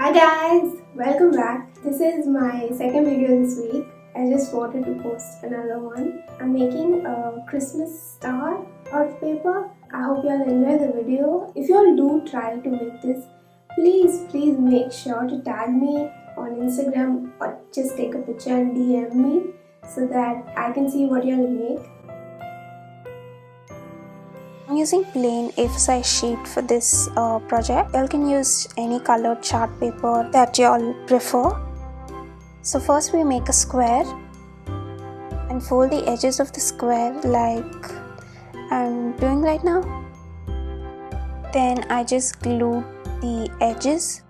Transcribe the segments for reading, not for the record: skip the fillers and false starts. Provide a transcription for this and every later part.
Hi guys, welcome back. This is my second video this week. I just wanted to post another one. I'm making a Christmas star out of paper. I hope you all enjoy the video. If you all do try to make this, please make sure to tag me on Instagram or just take a picture and DM me so that I can see what you all make. I'm using plain A4 size sheet for this project. You all can use any colored chart paper that you all prefer. So first we make a square and fold the edges of the square like I'm doing right now. Then I just glue the edges.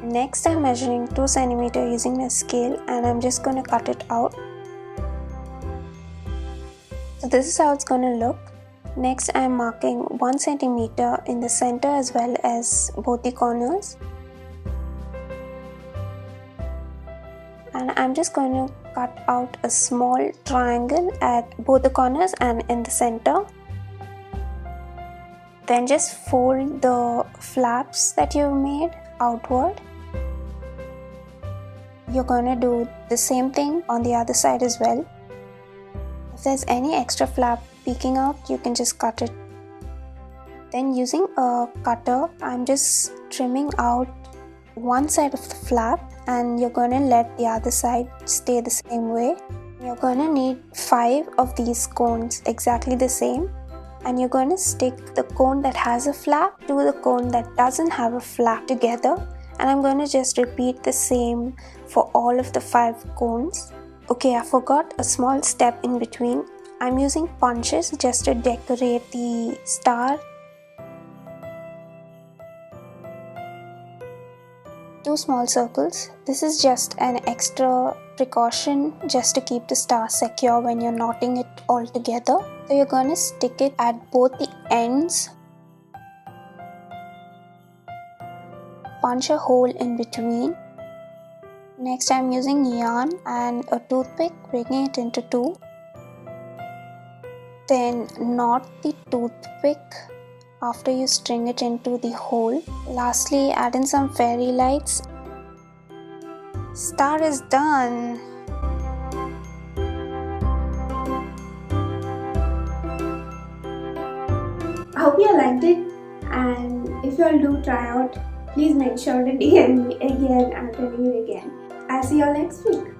Next I'm measuring 2 cm using my scale and I'm just going to cut it out. So this is how it's going to look. Next I am marking 1 cm in the center as well as both the corners. And I'm just going to cut out a small triangle at both the corners and in the center. Then just fold the flaps that you've made outward. You're going to do the same thing on the other side as well. If there's any extra flap peeking out, you can just cut it. Then using a cutter, I'm just trimming out one side of the flap and you're going to let the other side stay the same way. You're going to need 5 of these cones exactly the same, and you're going to stick the cone that has a flap to the cone that doesn't have a flap together, and I'm going to just repeat the same for all of the 5 cones. Okay, I forgot a small step in between. I'm using punches just to decorate the star. 2 small circles. This is just an extra precaution just to keep the star secure when you're knotting it all together. So you're going to stick it at both the ends. Punch a hole in between. Next I'm using yarn and a toothpick, breaking it into 2. Then knot the toothpick after you string it into the hole. Lastly, add in some fairy lights. Star is done! I hope you all liked it, and if you all do try out, please make sure to DM me again. I'm telling you again. I'll see you all next week.